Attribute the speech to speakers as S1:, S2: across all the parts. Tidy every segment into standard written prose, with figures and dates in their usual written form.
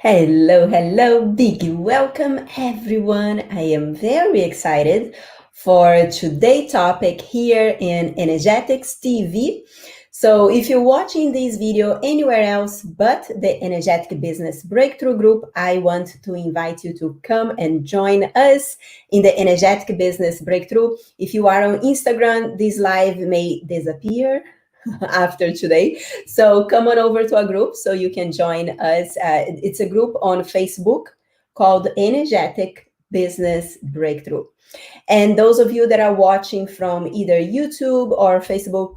S1: Hello, big welcome everyone. I am very excited for today's topic here in Energetics TV. So if you're watching this video anywhere else but the Energetic Business Breakthrough Group, I want to invite you to come and join us in the Energetic Business Breakthrough. If you are on Instagram, this live may disappear after today. So come on over to a group so you can join us. It's a group on Facebook called Energetic Business Breakthrough. And those of you that are watching from either YouTube or Facebook,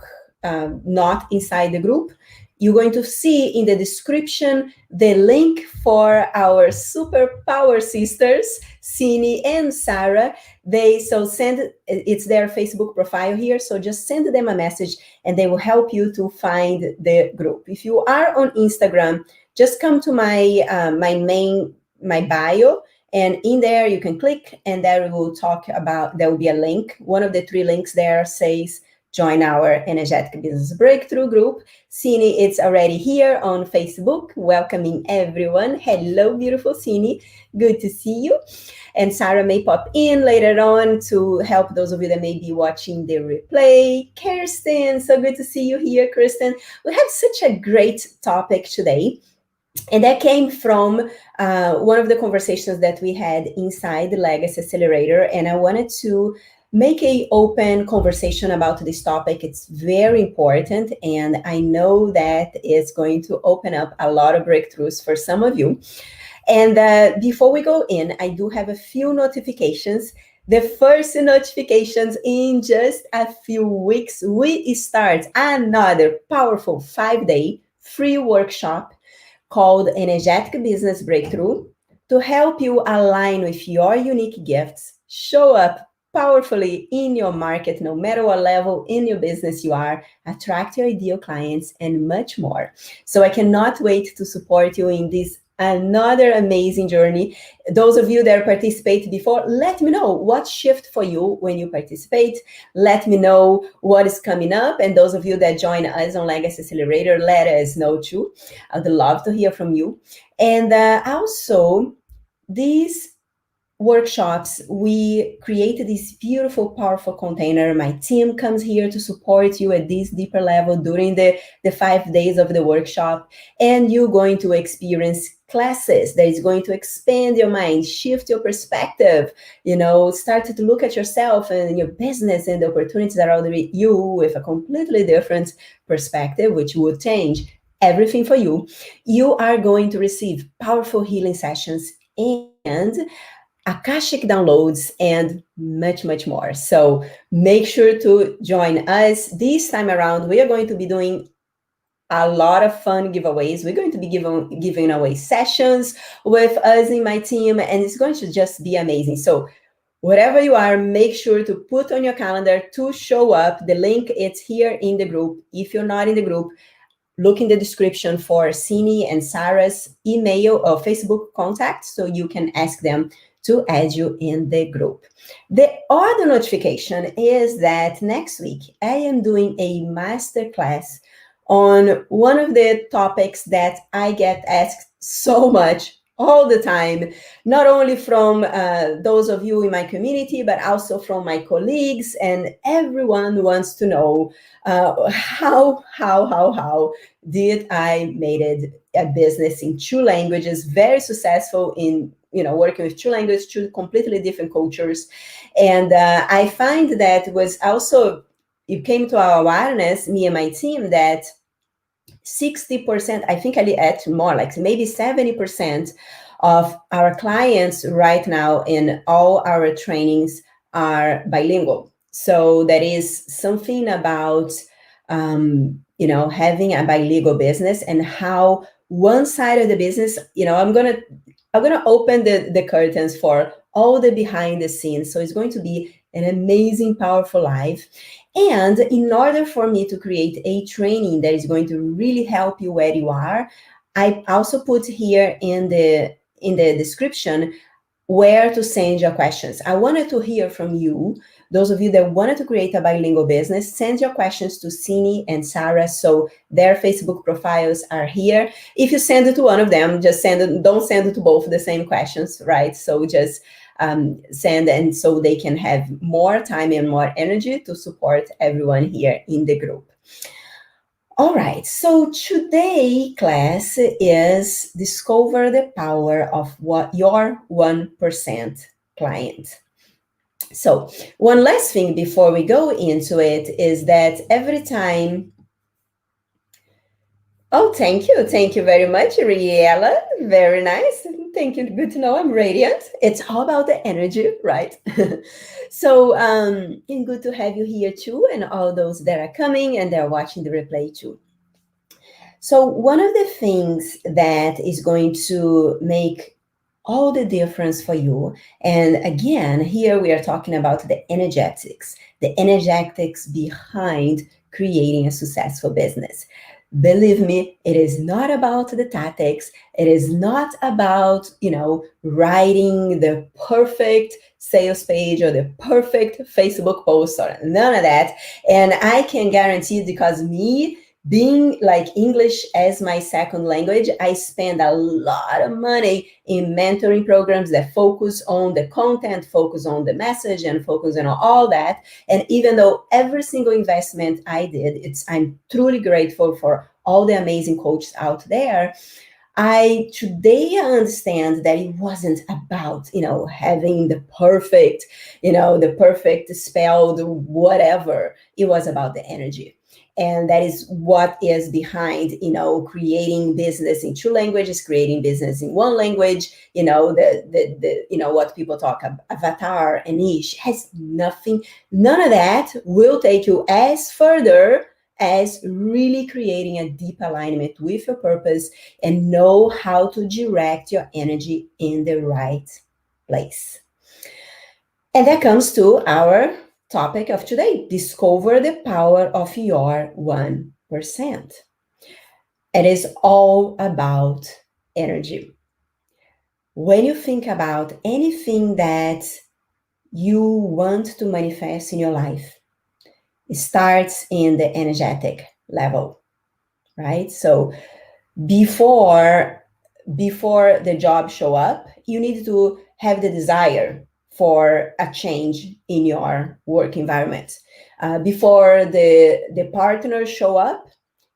S1: not inside the group, you're going to see in the description the link for our super power sisters, Cini and Sarah. It's their Facebook profile here, so just send them a message and they will help you to find the group. If you are on Instagram, just come to my bio, and in there you can click and there will be a link. One of the three links there says join our Energetic Business Breakthrough group. Cini, it's already here on Facebook, welcoming everyone. Hello, beautiful Cini. Good to see you. And Sarah may pop in later on to help those of you that may be watching the replay. Kirsten, so good to see you here, Kirsten. We have such a great topic today. And that came from one of the conversations that we had inside the Legacy Accelerator. And I wanted to make an open conversation about this topic. It's very important. And I know that it's going to open up a lot of breakthroughs for some of you. And before we go in, I do have a few notifications. The first notifications in just a few weeks, we start another powerful 5-day free workshop called Energetic Business Breakthrough to help you align with your unique gifts, show up powerfully in your market, no matter what level in your business you are, attract your ideal clients, and much more. So I cannot wait to support you in this another amazing journey. Those of you that participated before, let me know what shift for you when you participate. Let me know what is coming up. And those of you that join us on Legacy Accelerator, let us know too. I'd love to hear from you. And also, these workshops, we created this beautiful, powerful container. My team comes here to support you at this deeper level during the 5 days of the workshop. And you're going to experience classes that is going to expand your mind, shift your perspective, start to look at yourself and your business and the opportunities around you with a completely different perspective, which would change everything for you. You are going to receive powerful healing sessions and Akashic downloads, and much, much more. So make sure to join us. This time around, we are going to be doing a lot of fun giveaways. We're going to be giving away sessions with us in my team, and it's going to just be amazing. So wherever you are, make sure to put on your calendar to show up. The link is here in the group. If you're not in the group, look in the description for Cini and Sarah's email or Facebook contact so you can ask them to add you in the group. The other notification is that next week I am doing a masterclass on one of the topics that I get asked so much all the time, not only from those of you in my community, but also from my colleagues, and everyone wants to know how did I made it a business in 2 languages, very successful in working with 2 languages, 2 completely different cultures. And I find that it came to our awareness, me and my team, that 60%, I think I add more, like maybe 70% of our clients right now in all our trainings are bilingual. So that is something about, having a bilingual business and how one side of the business, I'm going to open the curtains for all the behind the scenes. So it's going to be an amazing, powerful life. And in order for me to create a training that is going to really help you where you are, I also put here in the description where to send your questions. I wanted to hear from you Those of you that wanted to create a bilingual business, send your questions to Cine and Sarah. So their Facebook profiles are here. If you send it to one of them, just send it, don't send it to both the same questions, right? So just send, and so they can have more time and more energy to support everyone here in the group. All right, so today class is discover the power of what your 1% client. So one last thing before we go into it is that every time. Oh, thank you. Thank you very much, Riella. Very nice. Thank you. Good to know I'm radiant. It's all about the energy, right? So, and good to have you here too, and all those that are coming and they're watching the replay too. So, one of the things that is going to make all the difference for you, and again, here we are talking about the energetics behind creating a successful business. Believe me, it is not about the tactics. It is not about, writing the perfect sales page or the perfect Facebook post or none of that. And I can guarantee, because me being like English as my second language, I spend a lot of money in mentoring programs that focus on the content, focus on the message, and focus on all that. And even though every single investment I did, I'm truly grateful for all the amazing coaches out there. I today understand that it wasn't about, having the perfect spelled whatever. It was about the energy. And that is what is behind, creating business in 2 languages, creating business in 1 language, what people talk about, avatar and niche, has nothing, none of that will take you as further as really creating a deep alignment with your purpose and know how to direct your energy in the right place. And that comes to our topic of today: discover the power of your 1%. It is all about energy. When you think about anything that you want to manifest in your life, it starts in the energetic level, right? So before the job show up, you need to have the desire for a change in your work environment. Before the partners show up,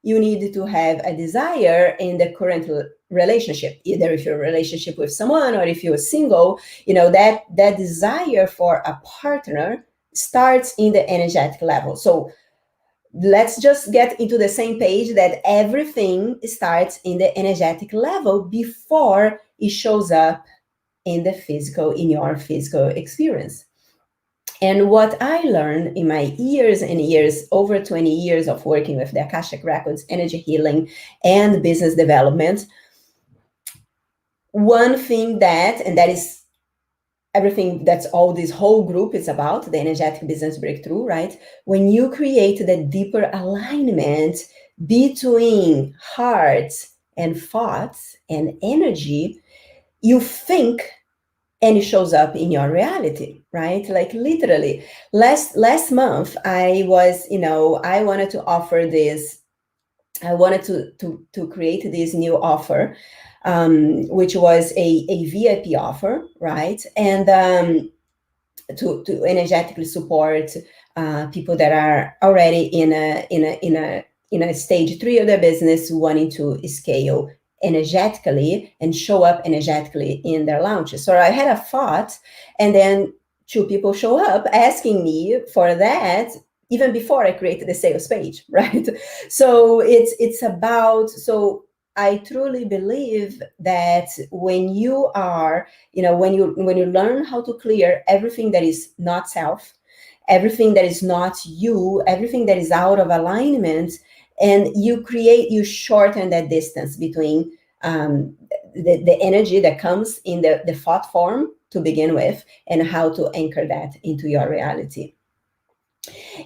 S1: you need to have a desire in the current relationship, either if you're in a relationship with someone or if you're single, that desire for a partner starts in the energetic level. So let's just get into the same page that everything starts in the energetic level before it shows up in your physical experience. And what I learned in my years and years, over 20 years of working with the Akashic Records, energy healing, and business development, one thing that is everything that's all this whole group is about, the energetic business breakthrough, right? When you create the deeper alignment between hearts and thoughts and energy, you think and it shows up in your reality, right? Like literally last month, I wanted to offer this, I wanted to create this new offer, which was a VIP offer, right? And to energetically support people that are already in a stage 3 of their business, wanting to scale energetically and show up energetically in their launches. So I had a thought, and then 2 people show up asking me for that even before I created the sales page, right? So it's about, so I truly believe that when you are, when you learn how to clear everything that is not self, everything that is not you, everything that is out of alignment, and you shorten that distance between the energy that comes in the thought form to begin with, and how to anchor that into your reality.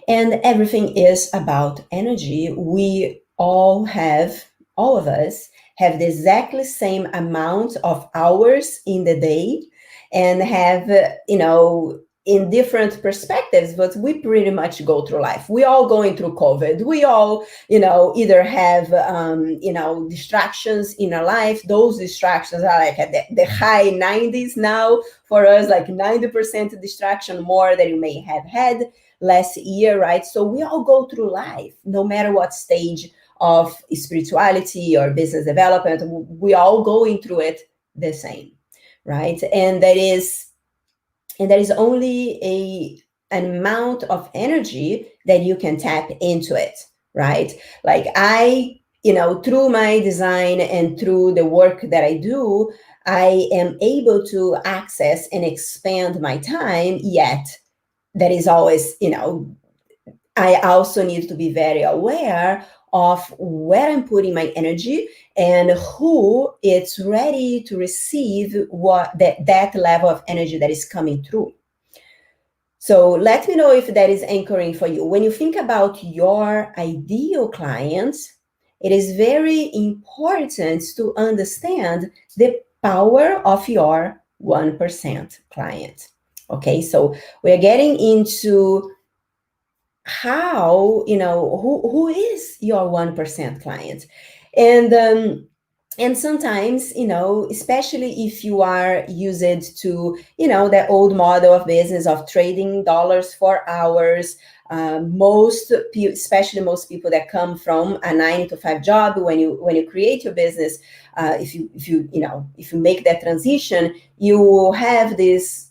S1: And everything is about energy. We all of us have the exactly same amount of hours in the day, and have, in different perspectives, but we pretty much go through life. We all going through COVID. We all, either have, distractions in our life. Those distractions are like at the high 90s now for us, like 90% distraction more than you may have had last year, right? So we all go through life, no matter what stage of spirituality or business development, we all going through it the same, right? And there is only an amount of energy that you can tap into it, right? Like through my design and through the work that I do, I am able to access and expand my time, yet that is always, I also need to be very aware of where I'm putting my energy and who it's ready to receive that level of energy that is coming through. So let me know if that is anchoring for you. When you think about your ideal clients, it is very important to understand the power of your 1% client. Okay, so we're getting into how, who is your 1% client. And sometimes, especially if you are used to, the old model of business of trading dollars for hours, especially most people that come from a 9-to-5 job, when you create your business, if you make that transition, you have this,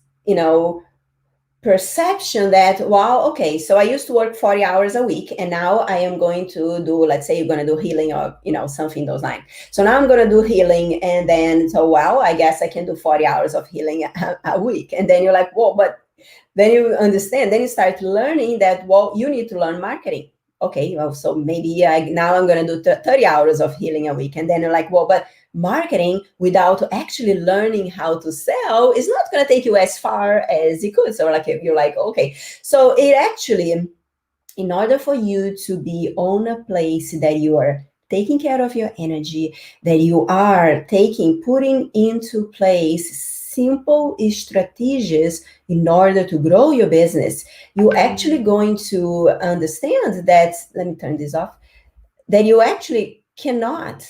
S1: perception that, okay, so I used to work 40 hours a week and now I am going to do, let's say you're going to do healing or, something those lines. So now I'm going to do healing, and then, I guess I can do 40 hours of healing a week. And then you're like, but then you understand, then you start learning that, you need to learn marketing. Okay, so maybe now I'm going to do 30 hours of healing a week. And then you're like, but marketing without actually learning how to sell is not going to take you as far as it could. So you're like, okay, so it actually, in order for you to be on a place that you are taking care of your energy, that you are putting into place simple strategies in order to grow your business, you're actually going to understand that, let me turn this off, that you actually cannot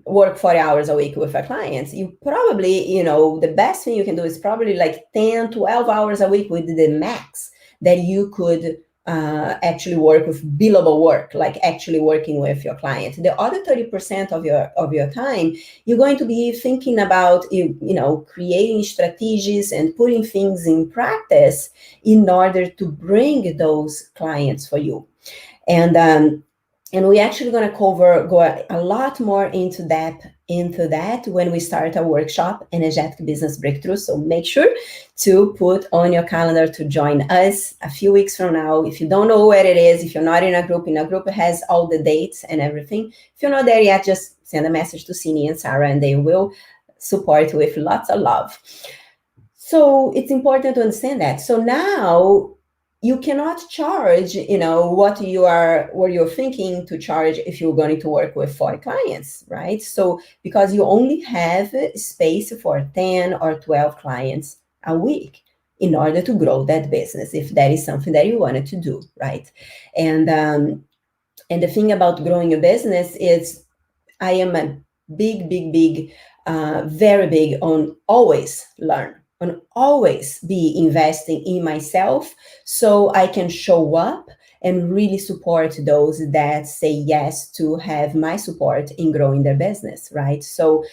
S1: work 40 hours a week with a client. You probably, the best thing you can do is probably like 10, 12 hours a week with the max that you could actually work with billable work, like actually working with your client. The other 30% of your time, you're going to be thinking about, creating strategies and putting things in practice in order to bring those clients for you. And we're actually going to go a lot more into that when we start our workshop, Energetic Business Breakthrough. So make sure to put on your calendar to join us a few weeks from now. If you don't know where it is, if you're not in a group it has all the dates and everything. If you're not there yet, just send a message to Cindy and Sarah and they will support with lots of love. So it's important to understand that. So now, you cannot charge, what you're thinking to charge if you're going to work with 40 clients, right? So because you only have space for 10 or 12 clients a week in order to grow that business, if that is something that you wanted to do, right? And the thing about growing your business is, I am a big, very big on always learn, on always be investing in myself so I can show up and really support those that say yes to have my support in growing their business, right? So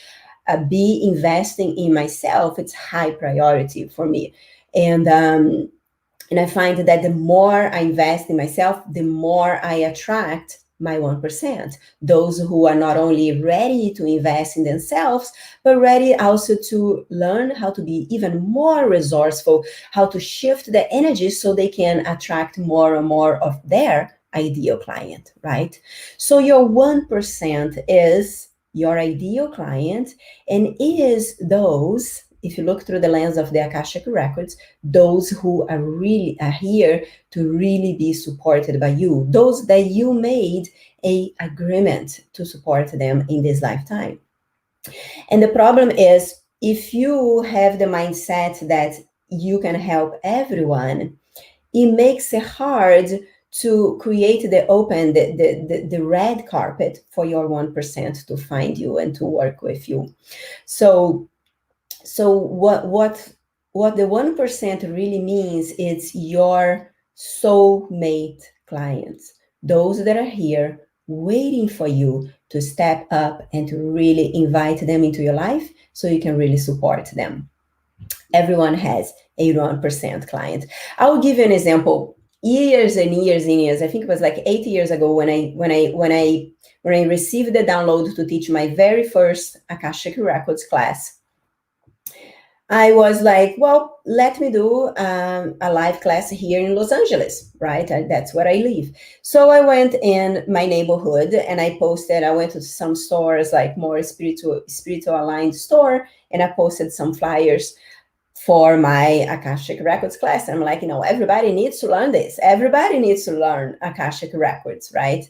S1: be investing in myself, it's high priority for me. And I find that the more I invest in myself, the more I attract my 1%, those who are not only ready to invest in themselves, but ready also to learn how to be even more resourceful, how to shift the energy so they can attract more and more of their ideal client, right? So your 1% is your ideal client, and is those, if you look through the lens of the Akashic Records, those who are here to really be supported by you, those that you made an agreement to support them in this lifetime. And the problem is, if you have the mindset that you can help everyone, it makes it hard to create the red carpet for your 1% to find you and to work with you. So what the 1% really means, it's your soulmate clients, those that are here waiting for you to step up and to really invite them into your life so you can really support them. Everyone has a 1% client. I will give you an example. Years and years and years, I think it was like 8 years ago when I received the download to teach my very first Akashic Records class. I was like, well, let me do a live class here in Los Angeles, right? That's where I live. So I went in my neighborhood and I went to some stores, like more spiritual aligned store, and I posted some flyers for my Akashic Records class. I'm like, everybody needs to learn this. Everybody needs to learn Akashic Records, right?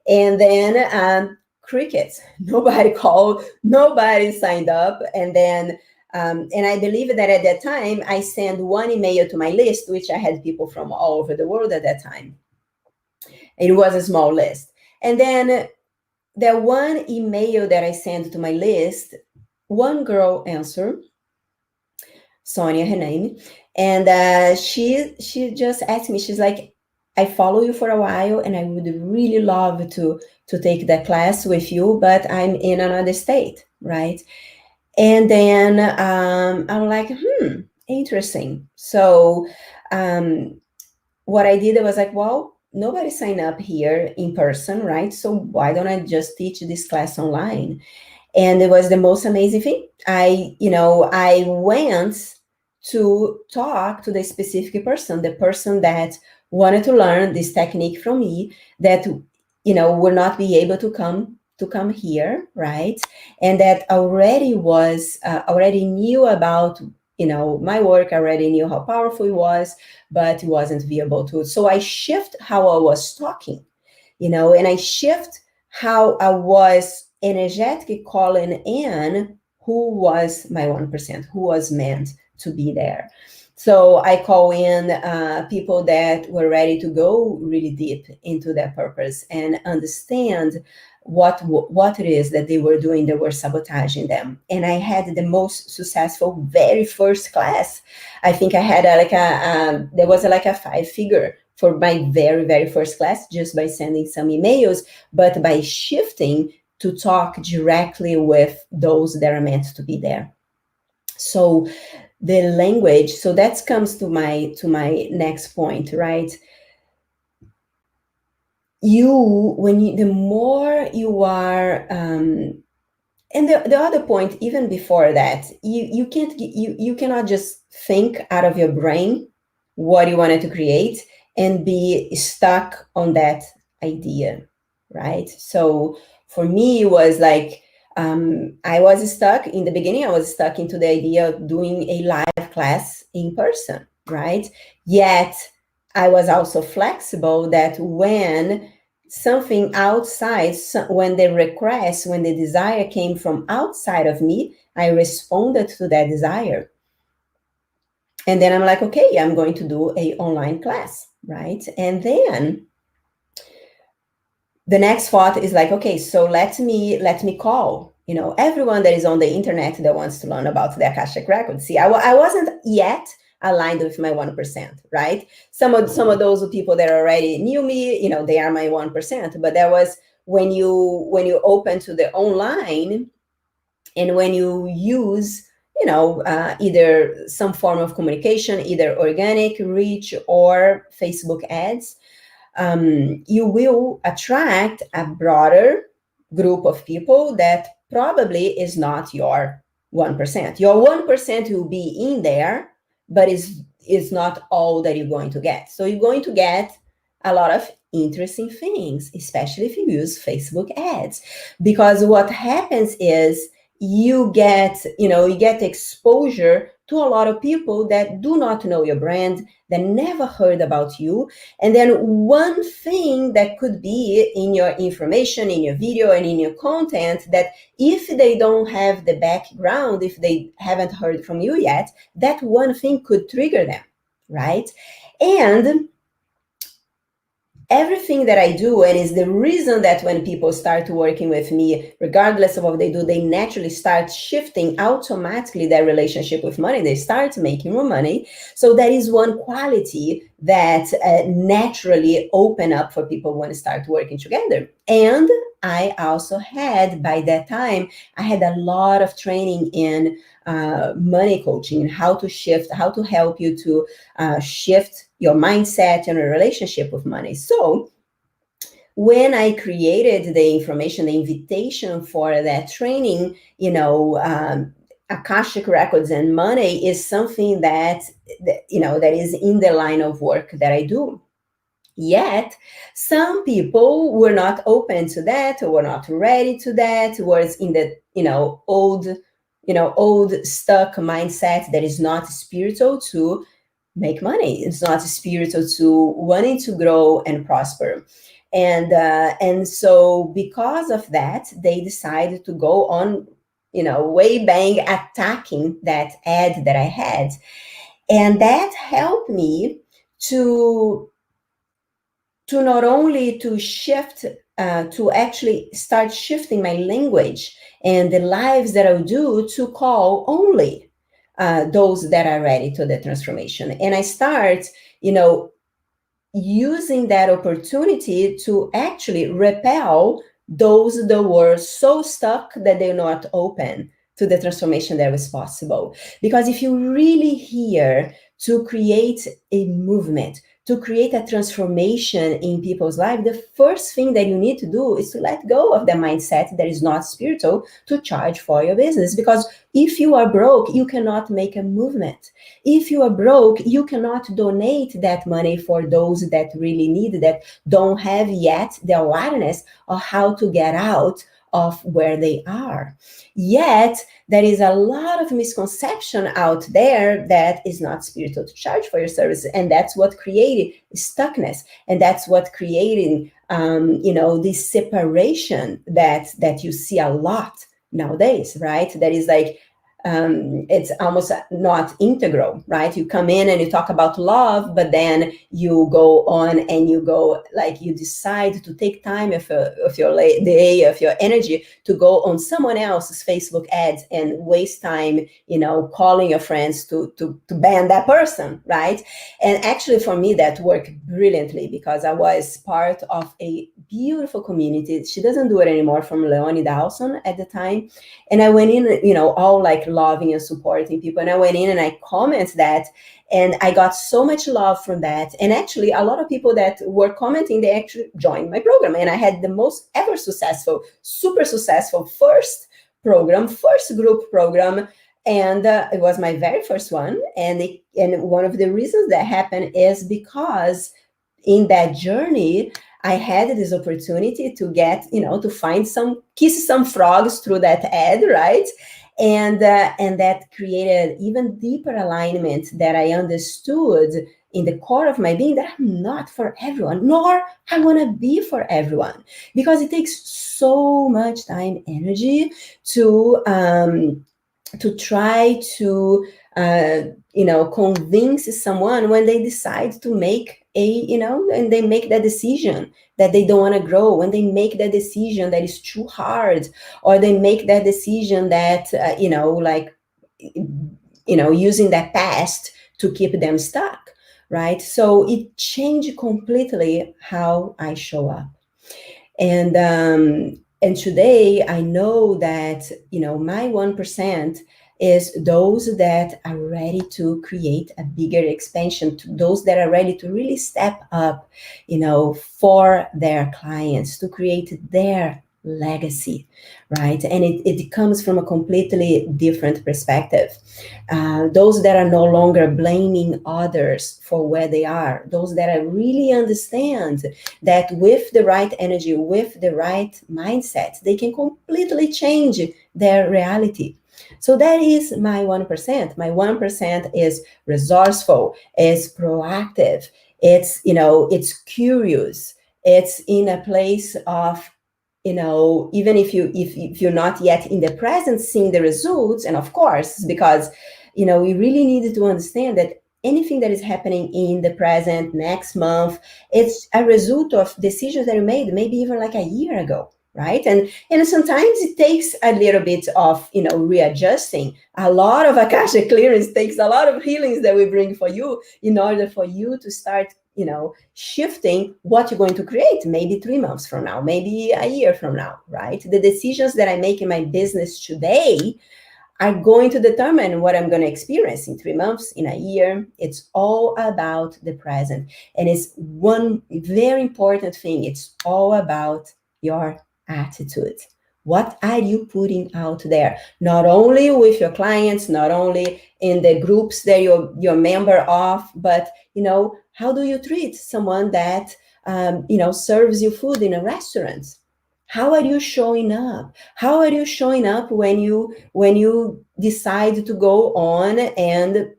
S1: And then crickets. Nobody called, nobody signed up. And then, and I believe that at that time, I sent one email to my list, which I had people from all over the world at that time. It was a small list. And then the one email that I sent to my list, one girl answered, Sonia, her name, and she just asked me, she's like, I follow you for a while and I would really love to take that class with you, but I'm in another state, right? And then I'm like, interesting. So what I did, I was like, well, nobody signed up here in person, right? So why don't I just teach this class online? And it was the most amazing thing. I went to talk to the specific person, the person that wanted to learn this technique from me, that would not be able to come here, right? And that already knew about my work, already knew how powerful it was, but it wasn't viable to. So I shift how I was talking, and I shift how I was energetically calling in who was my 1%, who was meant to be there. So I call in people that were ready to go really deep into their purpose and understand what it is that they were doing that were sabotaging them. And I had the most successful very first class. I think I had there was like a 5-figure for my very, very first class, just by sending some emails, but by shifting to talk directly with those that are meant to be there. So the language, so that comes to my next point, right? The more you are, and the other point, even before that, you cannot just think out of your brain what you wanted to create and be stuck on that idea, right? So for me, it was like, I was stuck in the beginning. I was stuck into the idea of doing a live class in person, right? Yet I was also flexible that when something outside, when the desire came from outside of me, I responded to that desire. And then I'm like, okay, I'm going to do an online class, right? And then the next thought is like, okay, so let me call, everyone that is on the internet that wants to learn about the Akashic Records. See, I wasn't yet aligned with my 1%, right? Some of those people that already knew me, they are my 1%. But that was when you open to the online, and when you use either some form of communication, either organic reach or Facebook ads, you will attract a broader group of people that probably is not your 1%. Your 1% will be in there, but is not all that you're going to get. So you're going to get a lot of interesting things, especially if you use Facebook ads. Because what happens is you get exposure to a lot of people that do not know your brand, that never heard about you. And then one thing that could be in your information, in your video, and in your content, that if they don't have the background, if they haven't heard from you yet, that one thing could trigger them, right? And everything that I do, and is the reason that when people start working with me, regardless of what they do, they naturally start shifting automatically their relationship with money. They start making more money. So that is one quality that naturally open up for people when they start working together. And I also had, by that time, I had a lot of training in money coaching, how to shift, how to help you to shift your mindset and your relationship with money. So when I created the information, the invitation for that training, Akashic Records and money is something that is in the line of work that I do. Yet, some people were not open to that, or were not ready to that, was in the old stuck mindset that is not spiritual to make money. It's not spiritual to wanting to grow and prosper. And so because of that, they decided to go on, way bang attacking that ad that I had. And that helped me to not only to shift, to actually start shifting my language and the lives that I'll do to call only those that are ready to the transformation. And I start, using that opportunity to actually repel those that were so stuck that they're not open to the transformation that was possible. Because if you really here to create a movement, to create a transformation in people's life, the first thing that you need to do is to let go of the mindset that is not spiritual to charge for your business. Because if you are broke, you cannot make a movement. If you are broke, you cannot donate that money for those that really need it, that don't have yet the awareness of how to get out of where they are. Yet, there is a lot of misconception out there that is not spiritual to charge for your service. And that's what created stuckness. And that's what created, this separation that you see a lot nowadays, right? That is like, it's almost not integral, right? You come in and you talk about love, but then you go on and you go, like, you decide to take time of your day, of your energy to go on someone else's Facebook ads and waste time, calling your friends to ban that person, right? And actually for me, that worked brilliantly because I was part of a beautiful community. She doesn't do it anymore, from Leonie Dawson at the time. And I went in, all like loving and supporting people. And I went in and I commented that, and I got so much love from that. And actually, a lot of people that were commenting, they actually joined my program. And I had the most ever successful, super successful first group program. And it was my very first one. And one of the reasons that happened is because in that journey, I had this opportunity to get, to kiss some frogs through that ad, right? And that created even deeper alignment that I understood in the core of my being that I'm not for everyone, nor I want to be for everyone, because it takes so much time, energy to try to convince someone when they decide to make and they make that decision that they don't want to grow, when they make that decision that is too hard, or they make that decision that using that past to keep them stuck, right? So it changed completely how I show up. And today I know that my 1% is those that are ready to create a bigger expansion, to those that are ready to really step up, for their clients, to create their legacy, right? And it comes from a completely different perspective. Those that are no longer blaming others for where they are, those that are really understand that with the right energy, with the right mindset, they can completely change their reality. So that is my 1%. My 1% is resourceful, is proactive, it's curious, it's in a place of, even if you're not yet in the present seeing the results. And of course, because we really need to understand that anything that is happening in the present, next month, it's a result of decisions that you made maybe even like a year ago, right? And sometimes it takes a little bit of readjusting. A lot of akashic clearance takes a lot of healings that we bring for you in order for you to start shifting what you're going to create, maybe 3 months from now, maybe a year from now, right? The decisions that I make in my business today are going to determine what I'm going to experience in 3 months, in a year. It's all about the present. And it's one very important thing. It's all about your attitude. What are you putting out there? Not only with your clients, not only in the groups that you're member of, but how do you treat someone that serves you food in a restaurant? How are you showing up? How are you showing up when you decide to go on and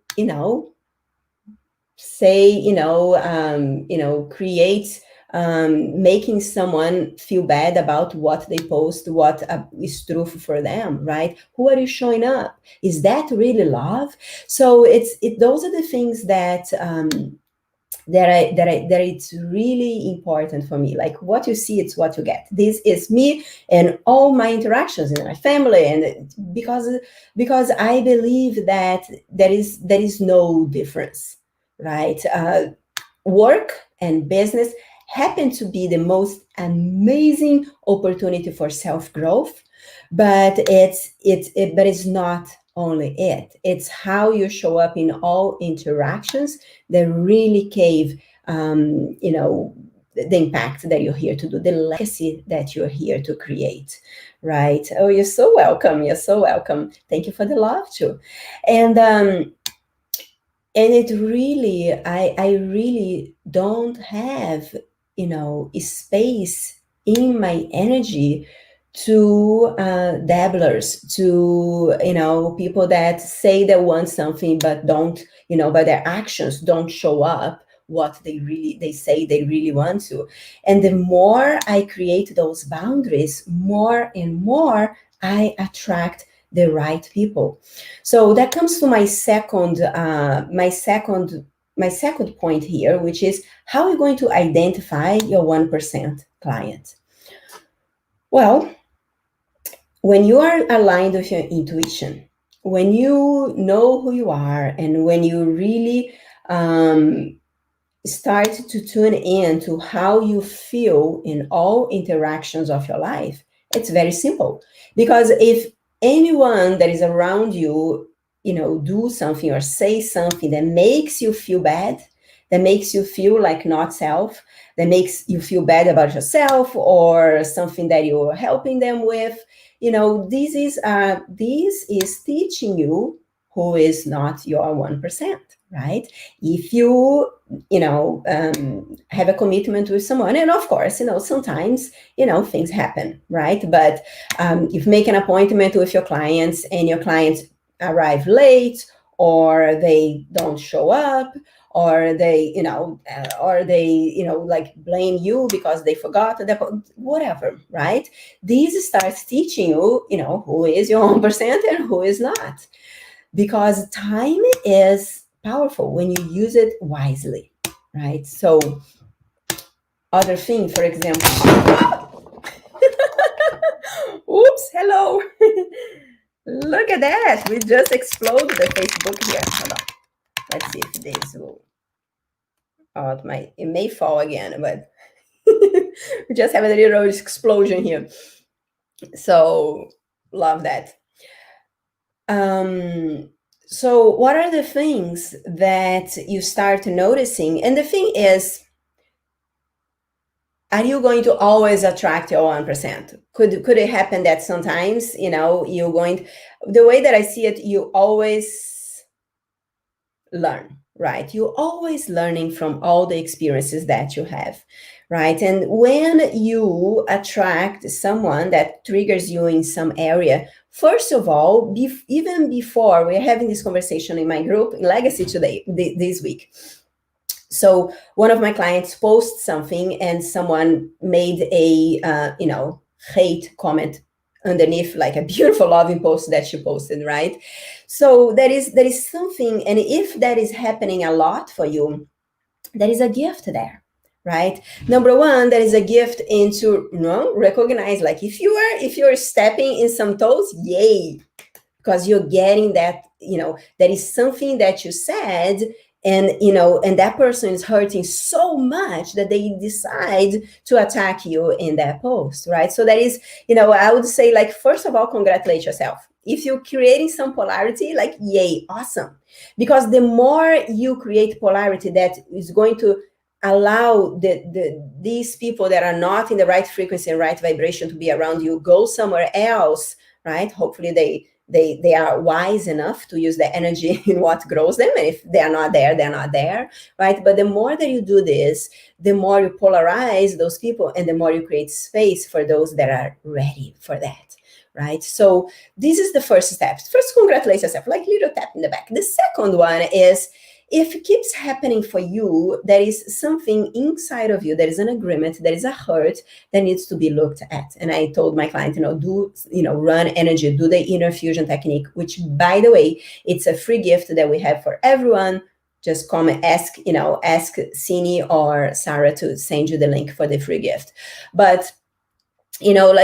S1: create, making someone feel bad about what they post, what is true for them, right? Who are you showing up? Is that really love? So those are the things that it's really important for me. Like, what you see, it's what you get. This is me and all my interactions in my family, and because I believe that there is no difference, right? Work and business happen to be the most amazing opportunity for self-growth, but it's not only it. It's how you show up in all interactions that really cave the impact that you're here to do, the legacy that you're here to create, right? Oh, you're so welcome. You're so welcome. Thank you for the love too. And it really, I really don't have space in my energy to dabblers, to people that say they want something but don't, but their actions don't show up what they say they really want to. And the more I create those boundaries, more and more I attract the right people. So that comes to my second point here, which is how are you going to identify your 1% client? Well, when you are aligned with your intuition, when you know who you are, and when you really start to tune in to how you feel in all interactions of your life, it's very simple. Because if anyone that is around you, do something or say something that makes you feel bad, that makes you feel like not self, that makes you feel bad about yourself, or something that you're helping them with, this is teaching you who is not your 1%, right? If you have a commitment with someone, and of course, sometimes things happen, right? But if you make an appointment with your clients and your clients arrive late, or they don't show up, or they like blame you because they forgot, whatever, right? These starts teaching you who is your 1% and who is not, because time is powerful when you use it wisely, right? So other thing, for example, oops, hello. Look at that, we just exploded the Facebook here. Hold on, let's see if this will, it may fall again, but we just have a little explosion here. So love that. So what are the things that you start noticing? And the thing is, are you going to always attract your 1%? Could it happen that sometimes, you're going, the way that I see it, you always learn, right? You're always learning from all the experiences that you have, right? And when you attract someone that triggers you in some area, first of all, even before we're having this conversation in my group in Legacy today, this week. So one of my clients posted something and someone made a, hate comment underneath, like a beautiful loving post that she posted, right? So there is something, and if that is happening a lot for you, there is a gift there, right? Number one, there is a gift into recognize, like if you're stepping in some toes, yay, because you're getting that, that is something that you said, and and that person is hurting so much that they decide to attack you in that post, right? So that is, I would say, like, first of all, congratulate yourself if you're creating some polarity, like, yay, awesome. Because the more you create polarity, that is going to allow these people that are not in the right frequency and right vibration to be around you, go somewhere else, right? Hopefully they are wise enough to use the energy in what grows them. And if they're not there, they're not there, right? But the more that you do this, the more you polarize those people, and the more you create space for those that are ready for that, right? So this is the first step. First, congratulate yourself, like little tap in the back. The second one is, if it keeps happening for you, there is something inside of you, there is an agreement, there is a hurt that needs to be looked at. And I told my client, run energy, do the inner fusion technique, which, by the way, it's a free gift that we have for everyone. Just come and ask Cini or Sarah to send you the link for the free gift. But,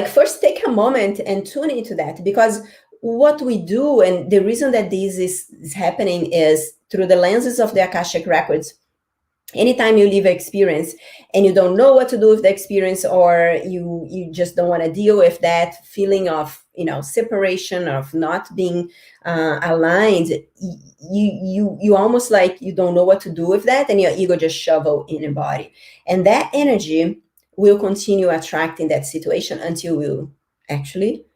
S1: first take a moment and tune into that, because what we do, and the reason that this is happening, is through the lenses of the Akashic records. Anytime you live an experience and you don't know what to do with the experience, or you just don't want to deal with that feeling of separation, of not being aligned, you almost like you don't know what to do with that, and your ego just shovel in your body, and that energy will continue attracting that situation until you actually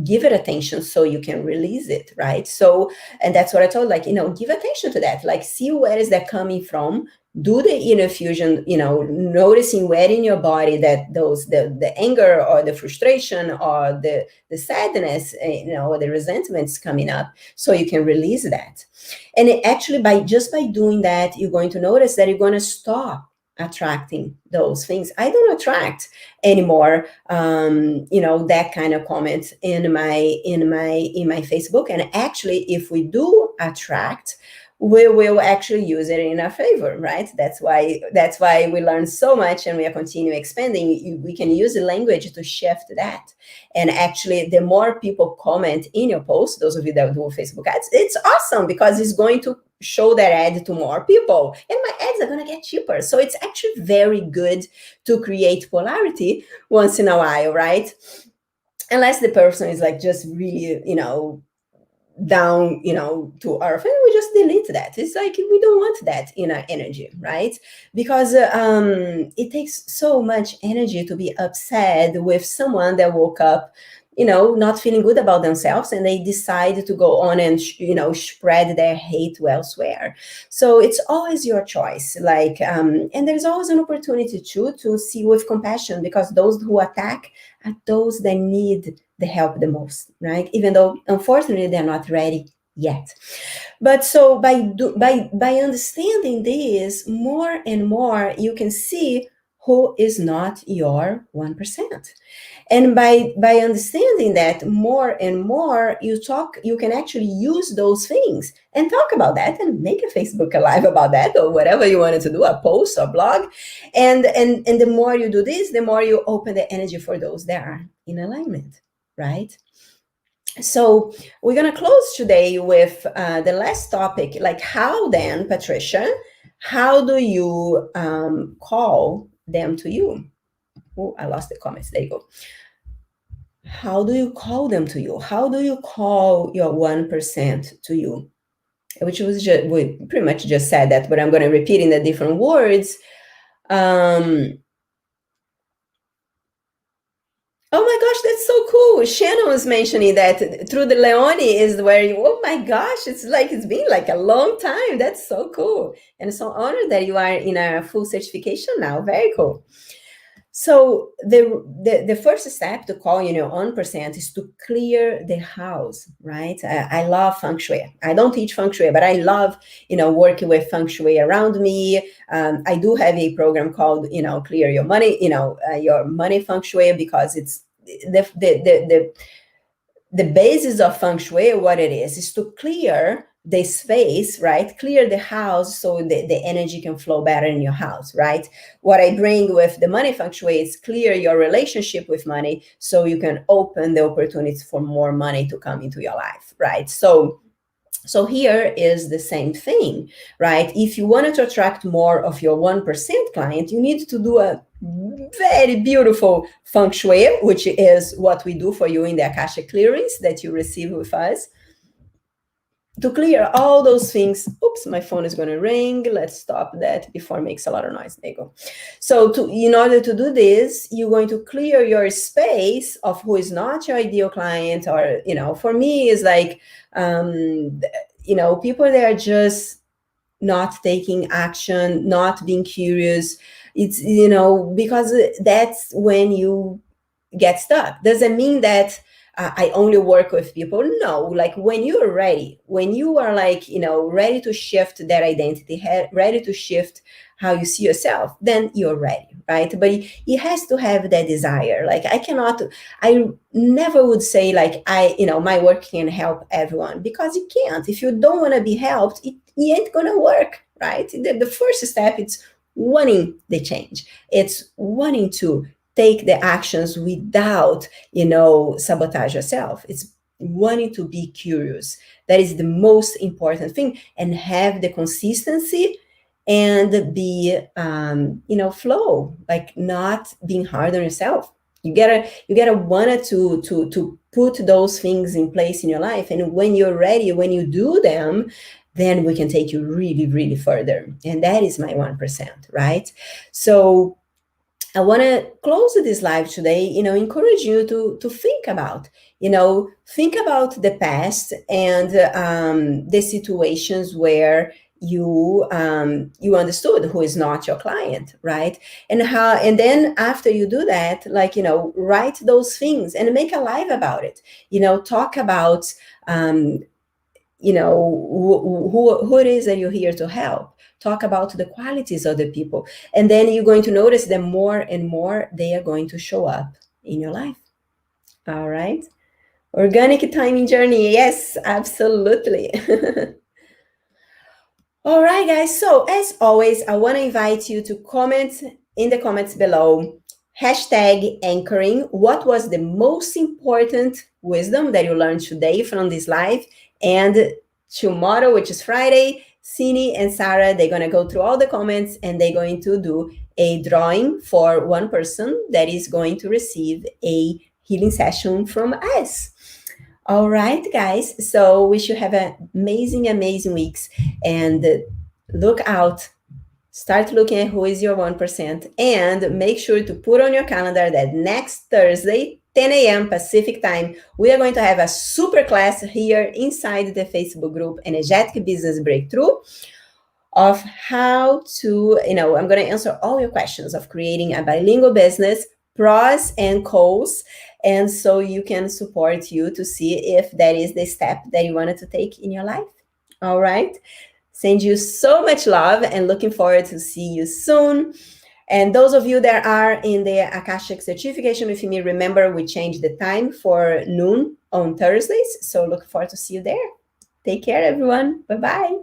S1: give it attention so you can release it, right? So, and that's what I told, like, give attention to that, like, see where is that coming from, do the inner fusion, noticing where in your body that the anger or the frustration or the sadness, or the resentments coming up, so you can release that. And actually, by doing that, you're going to notice that you're going to stop attracting those things. I don't attract anymore that kind of comments in my Facebook. And actually, if we do attract, we will actually use it in our favor, right? That's why we learn so much, and we are continuing expanding. We can use the language to shift that. And actually, the more people comment in your post, those of you that do Facebook ads, it's awesome, because it's going to show that ad to more people, and my ads are going to get cheaper. So it's actually very good to create polarity once in a while, right? Unless the person is like just really, down, to earth, and we just delete that. It's like, we don't want that in our energy, right? Because it takes so much energy to be upset with someone that woke up not feeling good about themselves, and they decide to go on and spread their hate elsewhere. So it's always your choice, like, and there's always an opportunity to see with compassion, because those who attack are those that need the help the most, right? Even though unfortunately they're not ready yet. But so by understanding this more and more, you can see who is not your 1%. And by understanding that more and more, you can actually use those things and talk about that, and make a Facebook Live about that, or whatever you wanted to do, a post or blog. And the more you do this, the more you open the energy for those that are in alignment, right? So we're going to close today with the last topic, like, how then, Patricia, how do you call them to you? Oh, I lost the comments. There you go. How do you call them to you? How do you call your 1% to you? Which was we pretty much just said that, but I'm going to repeat in the different words. Oh my gosh, that's so cool. Shannon was mentioning that through the Leone is where you, oh my gosh, it's like it's been like a long time. That's so cool. And so honored that you are in a full certification now. Very cool. So the first step to call in your own percent is to clear the house, right? I love feng shui. I don't teach feng shui, but I love working with feng shui around me. I do have a program called clear your money, your money feng shui, because it's the basis of feng shui. What it is to clear the space, right? Clear the house so the energy can flow better in your house, right? What I bring with the money feng shui is clear your relationship with money so you can open the opportunities for more money to come into your life, right? So here is the same thing, right? If you wanted to attract more of your 1% client, you need to do a very beautiful feng shui, which is what we do for you in the Akasha clearings that you receive with us, to clear all those things. Oops, my phone is going to ring. Let's stop that before it makes a lot of noise. There you go. So in order to do this, you're going to clear your space of who is not your ideal client, or, for me, is like, people that are just not taking action, not being curious. It's, because that's when you get stuck. Doesn't mean that I only work with people. No, like when you're ready, when you are like, ready to shift that identity, ready to shift how you see yourself, then you're ready, right? But it has to have that desire. Like I never would say like my work can help everyone, because it can't. If you don't want to be helped, it ain't gonna work, right? The first step, it's wanting the change. It's wanting to take the actions without, sabotage yourself. It's wanting to be curious. That is the most important thing, and have the consistency and be, flow, like not being hard on yourself. You gotta want to put those things in place in your life. And when you're ready, when you do them, then we can take you really, really further. And that is my 1%, right? So I want to close this live today, encourage you to think about, the past and the situations where you understood who is not your client, right? And then after you do that, like, write those things and make a live about it, talk about, who it is that you're here to help. Talk about the qualities of the people, and then you're going to notice that more and more they are going to show up in your life. All right. Organic timing journey. Yes, absolutely. All right, guys. So as always, I want to invite you to comment in the comments below, #anchoring. What was the most important wisdom that you learned today from this live? And tomorrow, which is Friday, Cine and Sarah, they're going to go through all the comments, and they're going to do a drawing for one person that is going to receive a healing session from us. All right, guys. So we should have an amazing, amazing weeks. And look out. Start looking at who is your 1%, and make sure to put on your calendar that next Thursday, 10 a.m. Pacific time, we are going to have a super class here inside the Facebook group, Energetic Business Breakthrough, of how to, I'm going to answer all your questions of creating a bilingual business, pros and cons, and so you can support you to see if that is the step that you wanted to take in your life. All right. Send you so much love, and looking forward to see you soon. And those of you that are in the Akashic certification with me, remember we changed the time for noon on Thursdays. So look forward to see you there. Take care, everyone. Bye-bye.